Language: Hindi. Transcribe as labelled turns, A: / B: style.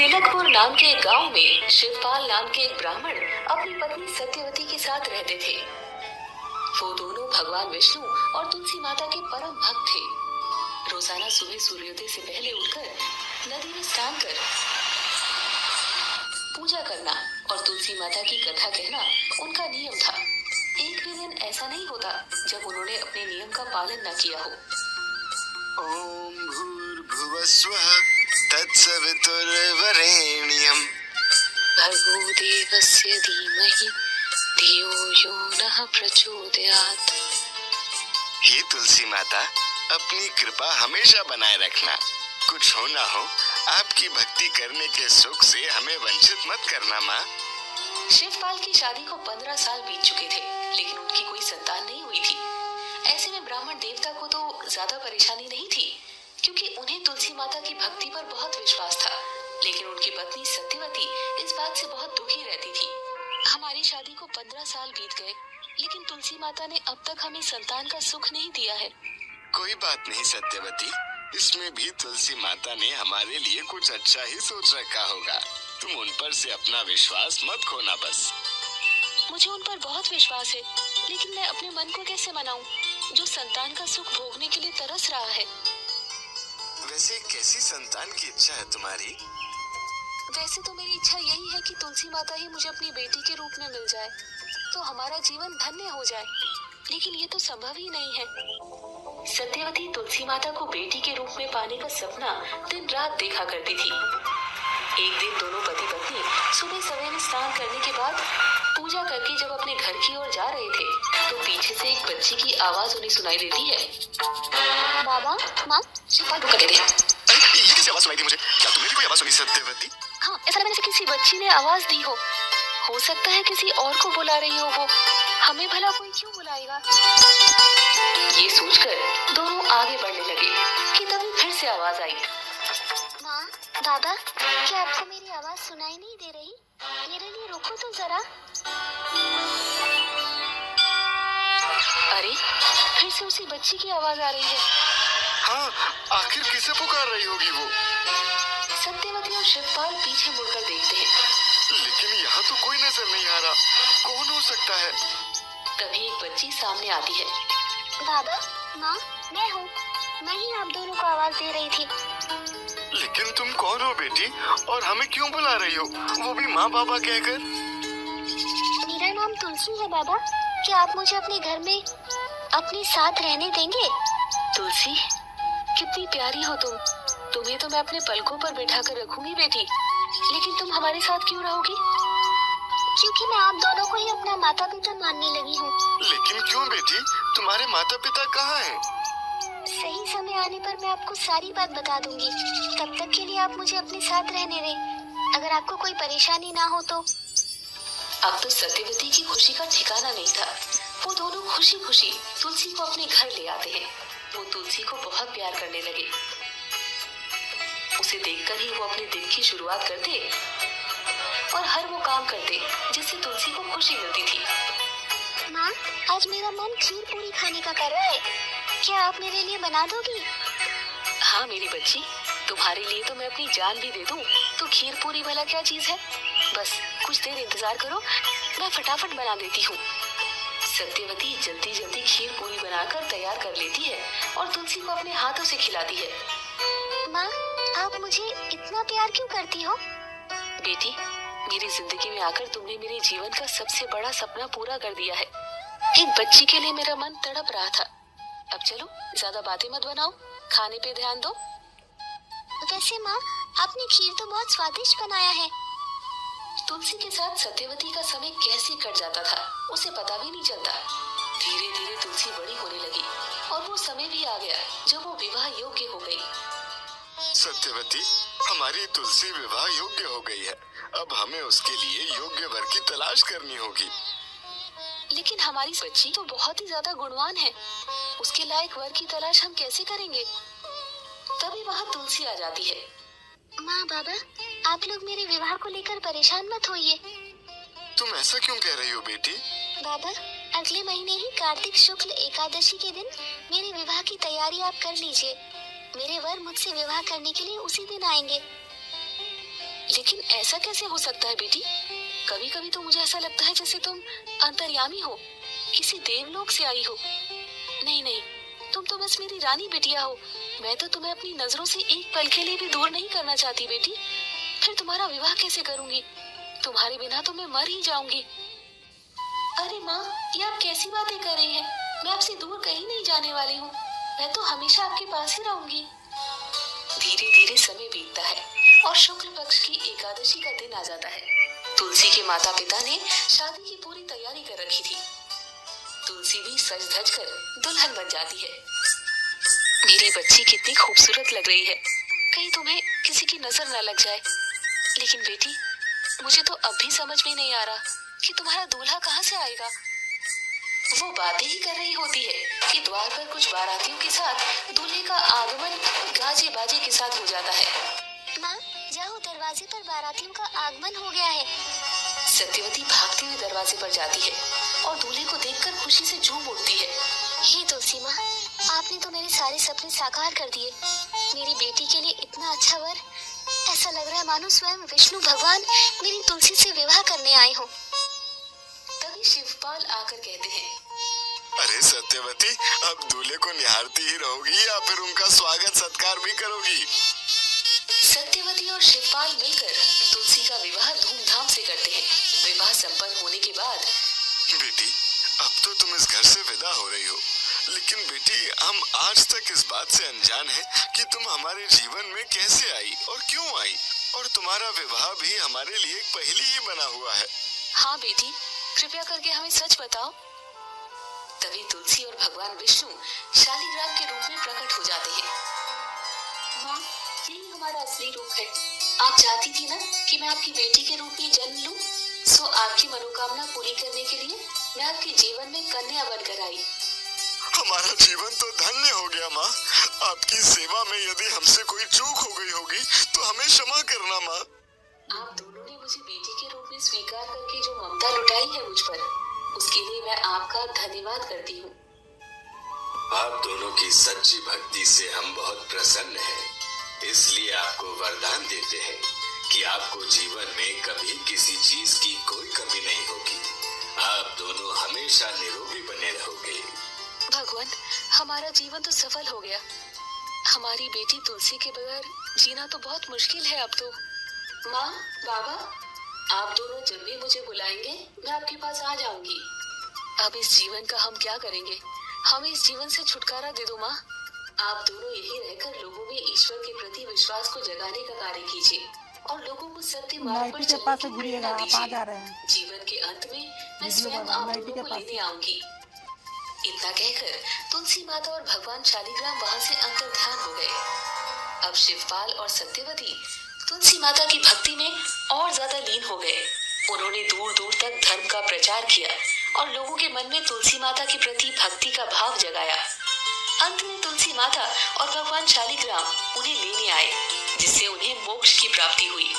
A: तिलकपुर नाम के एक गांव में शिवपाल नाम के एक ब्राह्मण अपनी पत्नी सत्यवती के साथ रहते थे। वो दोनों भगवान विष्णु और तुलसी माता के परम भक्त थे। रोजाना सुबह सूर्योदय से पहले उठकर नदी में स्नान कर पूजा करना और तुलसी माता की कथा कहना उनका नियम था। एक भी दिन ऐसा नहीं होता जब उन्होंने अपने नियम का पालन न किया हो।
B: ओम भूर्भुवस्वः तत्सवितुर्वरेण्यं
A: भर्गो देवस्य धीमहि धियो यो नः प्रचोदयात्।
B: हे तुलसी माता, अपनी कृपा हमेशा बनाए रखना। कुछ हो ना हो, आपकी भक्ति करने के सुख से हमें वंचित मत करना माँ।
A: शिवपाल की शादी को 15 साल बीत चुके थे, लेकिन उनकी कोई संतान नहीं हुई थी। ऐसे में ब्राह्मण देवता को तो ज्यादा परेशानी नहीं थी, क्योंकि उन्हें तुलसी माता की भक्ति पर बहुत विश्वास था। लेकिन उनकी पत्नी सत्यवती इस बात से बहुत दुखी रहती थी। हमारी शादी को 15 साल बीत गए, लेकिन तुलसी माता ने अब तक हमें संतान का सुख नहीं दिया है।
B: कोई बात नहीं सत्यवती, इसमें भी तुलसी माता ने हमारे लिए कुछ अच्छा ही सोच रखा होगा। तुम उन पर से अपना विश्वास मत खोना बस।
A: मुझे उन पर बहुत विश्वास है, लेकिन मैं अपने मन को कैसे मनाऊं, जो संतान का सुख भोगने के लिए तरस रहा है।
B: वैसे कैसी संतान की इच्छा है तुम्हारी?
A: वैसे तो मेरी इच्छा यही है कि तुलसी माता ही मुझे अपनी बेटी के रूप में मिल जाए, तो हमारा जीवन धन्य हो जाए। लेकिन ये तो संभव ही नहीं है। सत्यवती तुलसी माता को बेटी के रूप में पाने का सपना दिन रात देखा करती थी। एक दिन दोनों पति पत्नी सुबह सवेरे स्नान करने के बाद पूजा करके जब अपने घर की ओर जा रहे थे, तो पीछे से एक बच्ची की आवाज उन्हें सुनाई देती है। बाबा, माँ, शिवपाल रुका कहते हैं।
B: अरे ये कैसी आवाज सुनाई दी मुझे? क्या तुमने भी कोई आवाज सुनी सत्यवती?
A: हाँ, ऐसा लगा जैसे किसी बच्ची ने आवाज दी हो सकता है किसी और को बुला रही हो वो। हमें भला कोई क्यों बुलाएगा? ये सोचकर दोनों आगे बढ़ने लगे कि तभी फिर से आवाज आई।
C: माँ, बाबा, क्या आपको मेरी आवाज सुनाई नहीं दे रही? मेरे लिए रुको तो जरा।
A: अरे, फिर से उसी बच्ची की आवाज आ रही है।
B: हाँ, आखिर किसे पुकार रही होगी वो?
A: सत्यवती और शिवपाल पीछे मुड़कर देखते हैं,
B: लेकिन यहाँ तो कोई नजर नहीं आ रहा। कौन हो सकता है?
A: तभी एक बच्ची सामने आती है।
C: बाबा, माँ, मैं हूँ। मैं ही आप दोनों को आवाज दे रही थी।
B: लेकिन तुम कौन हो बेटी, और हमें क्यों बुला रही हो, वो भी माँ बाबा कहकर?
C: मेरा नाम तुलसी है बाबा। क्या आप मुझे अपने घर में अपने साथ रहने देंगे?
A: तुलसी, कितनी प्यारी हो तुम। तुम्हें तो मैं अपने पलकों पर बिठा कर रखूंगी बेटी, लेकिन तुम हमारे साथ क्यों रहोगी?
C: क्योंकि मैं आप दोनों को ही अपना माता पिता मानने लगी हूँ।
B: लेकिन क्यों बेटी, तुम्हारे माता पिता कहाँ हैं?
C: सही समय आने पर मैं आपको सारी बात बता दूंगी। तब तक के लिए आप मुझे अपने साथ रहने दें। अगर आपको कोई परेशानी ना हो तो।
A: अब तो सत्यवती की खुशी का ठिकाना नहीं था। वो दोनों खुशी खुशी तुलसी को अपने घर ले आते हैं। वो तुलसी को बहुत प्यार करने लगे। उसे देखकर ही वो अपने दिन की शुरुआत करते और हर वो काम करते जिससे तुलसी को खुशी मिलती थी।
C: माँ, आज मेरा मन खीर पूरी खाने का कर रहा है। क्या आप मेरे लिए बना दोगी?
A: हाँ मेरी बच्ची, तुम्हारे लिए तो मैं अपनी जान भी दे दूं, तो खीर पूरी भला क्या चीज है। बस कुछ देर इंतजार करो, मैं फटाफट बना देती हूँ। सत्यवती जल्दी जल्दी खीर पूरी बनाकर तैयार कर लेती है और तुलसी को अपने हाथों से खिलाती है।
C: माँ, आप मुझे इतना प्यार क्यों करती हो?
A: बेटी, मेरी जिंदगी में आकर तुमने मेरे जीवन का सबसे बड़ा सपना पूरा कर दिया है। एक बच्ची के लिए मेरा मन तड़प रहा था। अब चलो, ज्यादा बातें मत बनाओ, खाने पे ध्यान दो।
C: वैसे माँ, आपने खीर तो बहुत स्वादिष्ट बनाया है।
A: तुलसी के साथ सत्यवती का समय कैसे कट जाता था उसे पता भी नहीं चलता। धीरे धीरे तुलसी बड़ी होने लगी और वो समय भी आ गया जब वो विवाह योग्य हो गई।
B: सत्यवती, हमारी तुलसी विवाह योग्य हो गई है। अब हमें उसके लिए योग्य वर की तलाश करनी होगी।
A: लेकिन हमारी बच्ची तो बहुत ही ज्यादा गुणवान है, उसके लायक वर की तलाश हम कैसे करेंगे? तभी वहाँ तुलसी आ जाती है।
C: माँ, बाबा, आप लोग मेरे विवाह को लेकर परेशान मत होइए।
B: तुम ऐसा क्यों कह रही हो बेटी?
C: बाबा, अगले महीने ही कार्तिक शुक्ल एकादशी के दिन मेरे विवाह की तैयारी आप कर लीजिए। मेरे वर मुझसे विवाह करने के लिए उसी दिन आएंगे।
A: लेकिन ऐसा कैसे हो सकता है बेटी? कभी कभी तो मुझे ऐसा लगता है जैसे तुम अंतर्यामी हो, किसी देवलोक से आई हो। नहीं नहीं, तुम तो बस मेरी रानी बिटिया हो। मैं तो तुम्हें अपनी नजरों से एक पल के लिए भी दूर नहीं करना चाहती बेटी। फिर तुम्हारा विवाह कैसे करूंगी? तुम्हारे बिना तो मैं मर ही जाऊंगी। अरे माँ, ये आप कैसी बातें कर रही हैं? मैं आपसे दूर कहीं नहीं जाने वाली हूँ। मैं तो हमेशा आपके पास ही रहूंगी। धीरे धीरे समय बीतता है और शुक्ल पक्ष की एकादशी का दिन आ जाता है। तुलसी के माता पिता ने शादी की पूरी तैयारी कर रखी थी। तुलसी भी सज धज कर दुल्हन बन जाती है। मेरी बच्ची कितनी खूबसूरत लग रही है, कहीं तुम्हें किसी की नजर न लग जाए। लेकिन बेटी, मुझे तो अब भी समझ में नहीं आ रहा कि तुम्हारा दूल्हा कहाँ से आएगा। वो बातें ही कर रही होती है कि द्वार पर कुछ बारातियों के साथ दूल्हे का आगमन गाजे बाजे के साथ हो जाता है।
C: माँ, जाओ, दरवाजे पर बारातियों का आगमन हो गया है।
A: सत्यवती भागती हुई दरवाजे पर जाती है और दूल्हे को देखकर खुशी से झूम उठती है।
C: हे तुलसी माँ, आपने तो मेरे सारे सपने साकार कर दिए। मेरी बेटी के लिए इतना अच्छा वर, ऐसा लग रहा है मानो स्वयं विष्णु भगवान मेरी तुलसी से विवाह करने आए हो।
A: तभी शिवपाल आकर कहते हैं,
B: अरे सत्यवती, अब दूल्हे को निहारती ही रहोगी या फिर उनका स्वागत सत्कार भी करोगी?
A: सत्यवती और शिवपाल मिलकर तुलसी का विवाह धूमधाम से करते हैं। विवाह संपन्न होने के बाद,
B: बेटी, अब तो तुम इस घर से विदा हो रही हो, लेकिन बेटी, हम आज तक इस बात से अनजान हैं कि तुम हमारे जीवन में कैसे आई और क्यों आई, और तुम्हारा विवाह भी हमारे लिए एक पहेली ही बना हुआ है।
A: हाँ बेटी, कृपया करके हमें सच बताओ। तभी तुलसी और भगवान विष्णु शालिग्राम के रूप में प्रकट हो जाते हैं। माँ, यही हमारा असली रूप है। आप चाहती थी ना कि मैं आपकी बेटी के रूप में जन्म लूं, सो आपकी मनोकामना पूरी करने के लिए मैं आपके जीवन में कन्या बनकर आई।
B: हमारा जीवन तो धन्य हो गया माँ। आपकी सेवा में यदि हमसे कोई चूक हो गई होगी तो हमें क्षमा करना माँ।
A: आप दोनों ने मुझे बेटी के रूप में स्वीकार करके जो ममता लुटाई है मुझ पर, उसके लिए मैं आपका धन्यवाद करती हूँ।
B: आप दोनों की सच्ची भक्ति से हम बहुत प्रसन्न हैं, इसलिए आपको वरदान देते हैं कि आपको जीवन में कभी किसी चीज की कोई कमी नहीं होगी। आप दोनों हमेशा निरोगी बने रहोगे।
A: भगवान, हमारा जीवन तो सफल हो गया। हमारी बेटी तुलसी के बगैर जीना तो बहुत मुश्किल है अब तो। माँ, बाबा, आप दोनों जब भी मुझे बुलाएंगे मैं आपके पास आ जाऊंगी। अब इस जीवन का हम क्या करेंगे? हमें इस जीवन से छुटकारा दे दो माँ। आप दोनों यही रहकर लोगों में ईश्वर के प्रति विश्वास को जगाने का कार्य कीजिए और लोगों को सत्य मार्ग पर चलने की प्रेरणा दीजिए। जीवन के अंत में मैं स्वयं आप दोनों को लेने आऊंगी। इतना कहकर तुलसी माता और भगवान शालिग्राम वहां से अंतर्ध्यान हो गए। अब शिवपाल और सत्यवती तुलसी माता की भक्ति में और ज्यादा लीन हो गए। उन्होंने दूर दूर तक धर्म का प्रचार किया और लोगों के मन में तुलसी माता के प्रति भक्ति का भाव जगाया। अंत में तुलसी माता और भगवान शालिग्राम उन्हें लेने आए, जिससे उन्हें मोक्ष की प्राप्ति हुई।